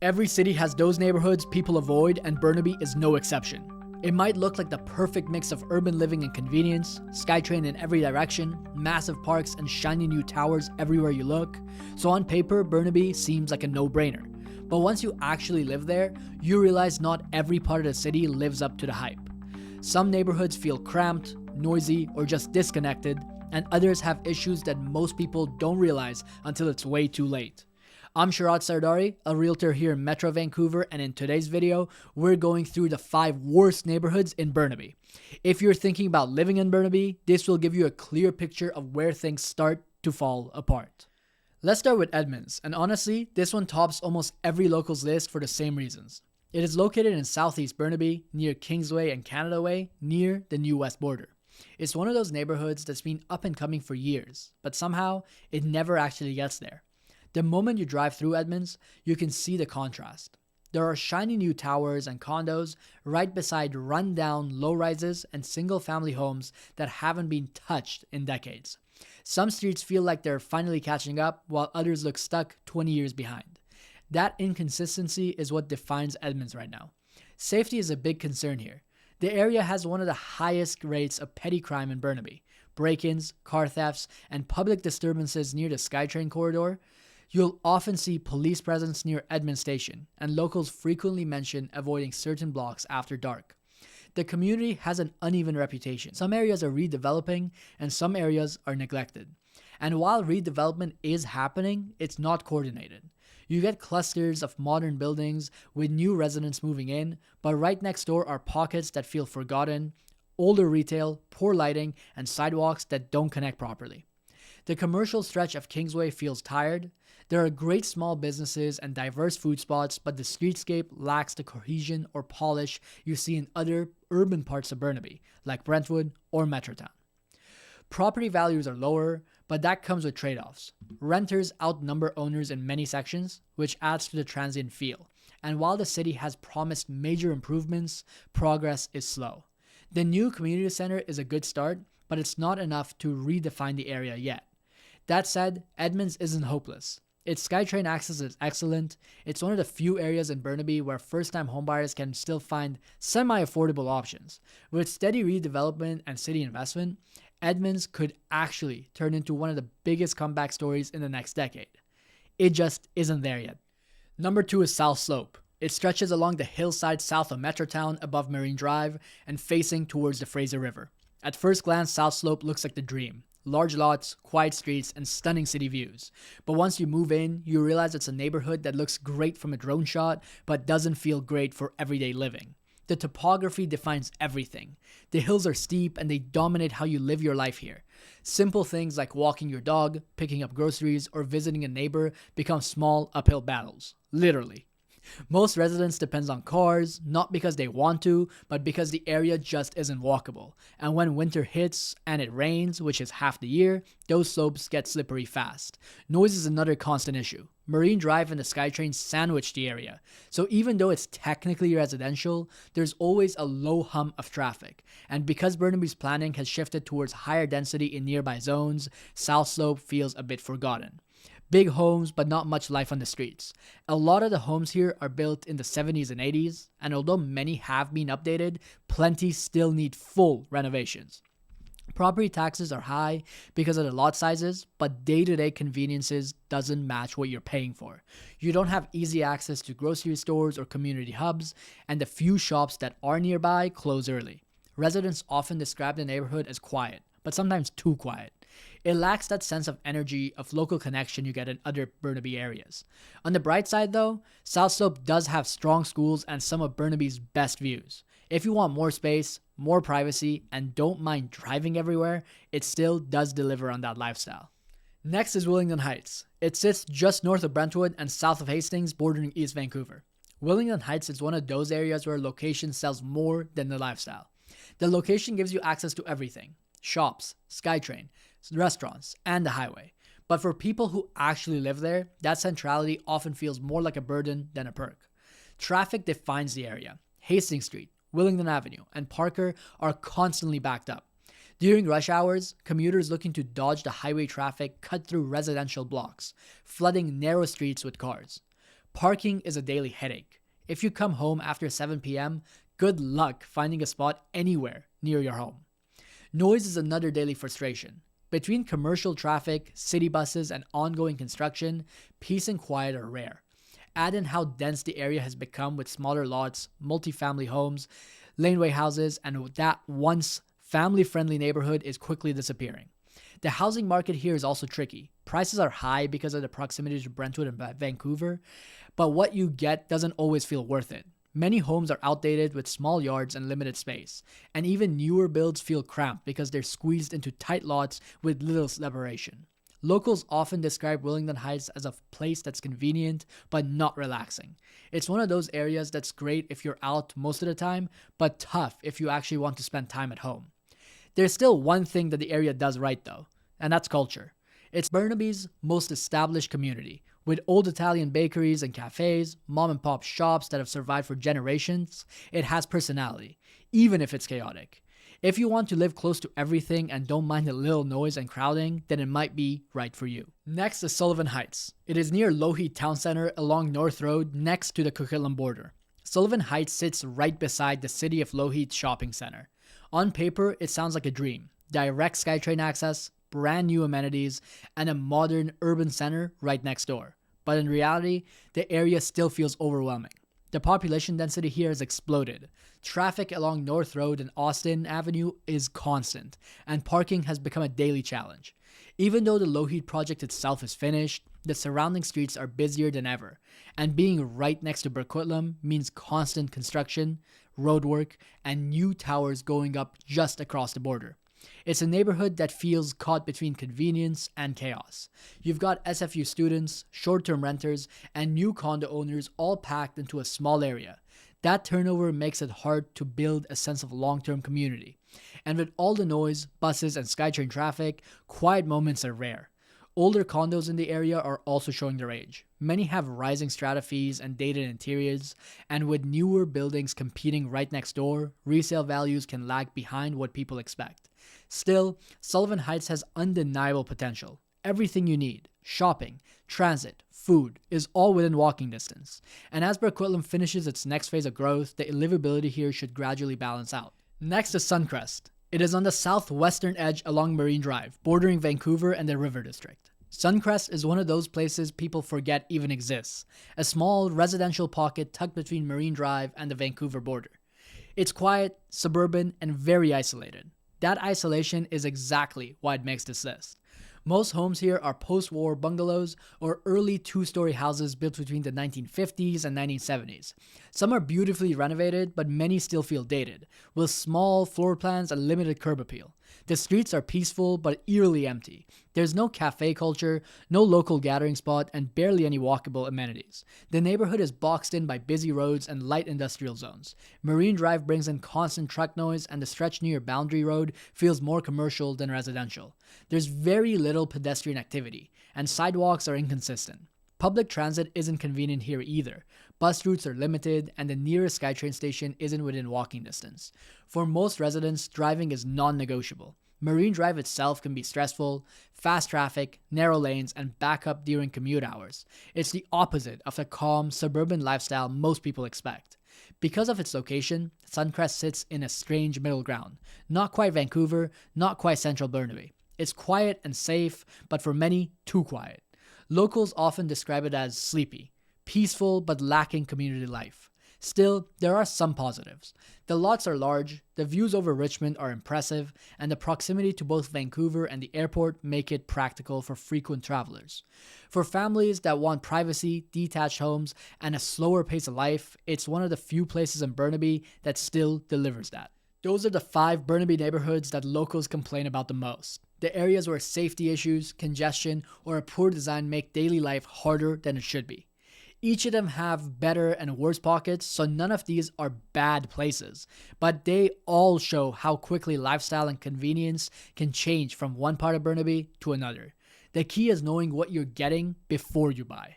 Every city has those neighborhoods people avoid, and Burnaby is no exception. It might look like the perfect mix of urban living and convenience, SkyTrain in every direction, massive parks and shiny new towers everywhere you look. So on paper, Burnaby seems like a no-brainer. But once you actually live there, you realize not every part of the city lives up to the hype. Some neighborhoods feel cramped, noisy, or just disconnected, and others have issues that most people don't realize until it's way too late. I'm Sardari, a realtor here in Metro Vancouver, and in today's video, we're going through the 5 worst neighborhoods in Burnaby. If you're thinking about living in Burnaby, this will give you a clear picture of where things start to fall apart. Let's start with Edmonds, and honestly, this one tops almost every local's list for the same reasons. It is located in southeast Burnaby, near Kingsway and Canada Way, near the new west border. It's one of those neighborhoods that's been up and coming for years, but somehow it never actually gets there. The moment you drive through Edmonds, you can see the contrast. There are shiny new towers and condos right beside run-down low-rises and single-family homes that haven't been touched in decades. Some streets feel like they're finally catching up, while others look stuck 20 years behind. That inconsistency is what defines Edmonds right now. Safety is a big concern here. The area has one of the highest rates of petty crime in Burnaby. Break-ins, car thefts, and public disturbances near the SkyTrain corridor. You'll often see police presence near Edmonds Station, and locals frequently mention avoiding certain blocks after dark. The community has an uneven reputation. Some areas are redeveloping, and some areas are neglected. And while redevelopment is happening, it's not coordinated. You get clusters of modern buildings with new residents moving in, but right next door are pockets that feel forgotten, older retail, poor lighting, and sidewalks that don't connect properly. The commercial stretch of Kingsway feels tired. There are great small businesses and diverse food spots, but the streetscape lacks the cohesion or polish you see in other urban parts of Burnaby, like Brentwood or Metrotown. Property values are lower, but that comes with trade-offs. Renters outnumber owners in many sections, which adds to the transient feel. And while the city has promised major improvements, progress is slow. The new community center is a good start, but it's not enough to redefine the area yet. That said, Edmonds isn't hopeless. Its SkyTrain access is excellent. It's one of the few areas in Burnaby where first-time homebuyers can still find semi-affordable options. With steady redevelopment and city investment, Edmonds could actually turn into one of the biggest comeback stories in the next decade. It just isn't there yet. Number 2 is South Slope. It stretches along the hillside south of Metrotown above Marine Drive and facing towards the Fraser River. At first glance, South Slope looks like the dream. Large lots, quiet streets, and stunning city views. But once you move in, you realize it's a neighborhood that looks great from a drone shot, but doesn't feel great for everyday living. The topography defines everything. The hills are steep and they dominate how you live your life here. Simple things like walking your dog, picking up groceries, or visiting a neighbor become small uphill battles. Literally. Most residents depend on cars, not because they want to, but because the area just isn't walkable. And when winter hits and it rains, which is half the year, those slopes get slippery fast. Noise is another constant issue. Marine Drive and the SkyTrain sandwich the area. So even though it's technically residential, there's always a low hum of traffic. And because Burnaby's planning has shifted towards higher density in nearby zones, South Slope feels a bit forgotten. Big homes, but not much life on the streets. A lot of the homes here are built in the 70s and 80s, and although many have been updated, plenty still need full renovations. Property taxes are high because of the lot sizes, but day-to-day conveniences doesn't match what you're paying for. You don't have easy access to grocery stores or community hubs, and the few shops that are nearby close early. Residents often describe the neighborhood as quiet, but sometimes too quiet. It lacks that sense of energy of local connection you get in other Burnaby areas. On the bright side though, South Slope does have strong schools and some of Burnaby's best views. If you want more space, more privacy, and don't mind driving everywhere, it still does deliver on that lifestyle. Next is Willington Heights. It sits just north of Brentwood and south of Hastings, bordering East Vancouver. Willington Heights is one of those areas where location sells more than the lifestyle. The location gives you access to everything. Shops, SkyTrain, restaurants, and the highway. But for people who actually live there, that centrality often feels more like a burden than a perk. Traffic defines the area. Hastings Street, Willington Avenue, and Parker are constantly backed up. During rush hours, commuters looking to dodge the highway traffic cut through residential blocks, flooding narrow streets with cars. Parking is a daily headache. If you come home after 7 p.m., good luck finding a spot anywhere near your home. Noise is another daily frustration. Between commercial traffic, city buses, and ongoing construction, peace and quiet are rare. Add in how dense the area has become with smaller lots, multifamily homes, laneway houses, and that once family-friendly neighborhood is quickly disappearing. The housing market here is also tricky. Prices are high because of the proximity to Brentwood and Vancouver, but what you get doesn't always feel worth it. Many homes are outdated with small yards and limited space, and even newer builds feel cramped because they're squeezed into tight lots with little separation. Locals often describe Willington Heights as a place that's convenient but not relaxing. It's one of those areas that's great if you're out most of the time, but tough if you actually want to spend time at home. There's still one thing that the area does right though, and that's culture. It's Burnaby's most established community, with old Italian bakeries and cafes, mom and pop shops that have survived for generations. It has personality, even if it's chaotic. If you want to live close to everything and don't mind a little noise and crowding, then it might be right for you. Next is Sullivan Heights. It is near Lougheed Town Center along North Road next to the Coquitlam border. Sullivan Heights sits right beside the City of Lougheed Shopping Center. On paper, it sounds like a dream. Direct SkyTrain access, brand new amenities, and a modern urban center right next door. But in reality, the area still feels overwhelming. The population density here has exploded. Traffic along North Road and Austin Avenue is constant, and parking has become a daily challenge. Even though the Lougheed project itself is finished, the surrounding streets are busier than ever, and being right next to Burquitlam means constant construction, roadwork, and new towers going up just across the border. It's a neighborhood that feels caught between convenience and chaos. You've got SFU students, short-term renters, and new condo owners all packed into a small area. That turnover makes it hard to build a sense of long-term community. And with all the noise, buses, and SkyTrain traffic, quiet moments are rare. Older condos in the area are also showing their age. Many have rising strata fees and dated interiors, and with newer buildings competing right next door, resale values can lag behind what people expect. Still, Sullivan Heights has undeniable potential. Everything you need, shopping, transit, food, is all within walking distance. And as Burquitlam finishes its next phase of growth, the livability here should gradually balance out. Next is Suncrest. It is on the southwestern edge along Marine Drive, bordering Vancouver and the River District. Suncrest is one of those places people forget even exists, a small residential pocket tucked between Marine Drive and the Vancouver border. It's quiet, suburban, and very isolated. That isolation is exactly why it makes this list. Most homes here are post-war bungalows or early two-story houses built between the 1950s and 1970s. Some are beautifully renovated, but many still feel dated, with small floor plans and limited curb appeal. The streets are peaceful but eerily empty. There's no cafe culture, no local gathering spot, and barely any walkable amenities. The neighborhood is boxed in by busy roads and light industrial zones. Marine Drive brings in constant truck noise, and the stretch near Boundary Road feels more commercial than residential. There's very little pedestrian activity, and sidewalks are inconsistent. Public transit isn't convenient here either. Bus routes are limited, and the nearest SkyTrain station isn't within walking distance. For most residents, driving is non-negotiable. Marine Drive itself can be stressful, fast traffic, narrow lanes, and backup during commute hours. It's the opposite of the calm, suburban lifestyle most people expect. Because of its location, Suncrest sits in a strange middle ground. Not quite Vancouver, not quite central Burnaby. It's quiet and safe, but for many, too quiet. Locals often describe it as sleepy, peaceful but lacking community life. Still, there are some positives. The lots are large, the views over Richmond are impressive, and the proximity to both Vancouver and the airport make it practical for frequent travelers. For families that want privacy, detached homes, and a slower pace of life, it's one of the few places in Burnaby that still delivers that. Those are the 5 Burnaby neighborhoods that locals complain about the most. The areas where safety issues, congestion, or a poor design make daily life harder than it should be. Each of them have better and worse pockets, so none of these are bad places. But they all show how quickly lifestyle and convenience can change from one part of Burnaby to another. The key is knowing what you're getting before you buy.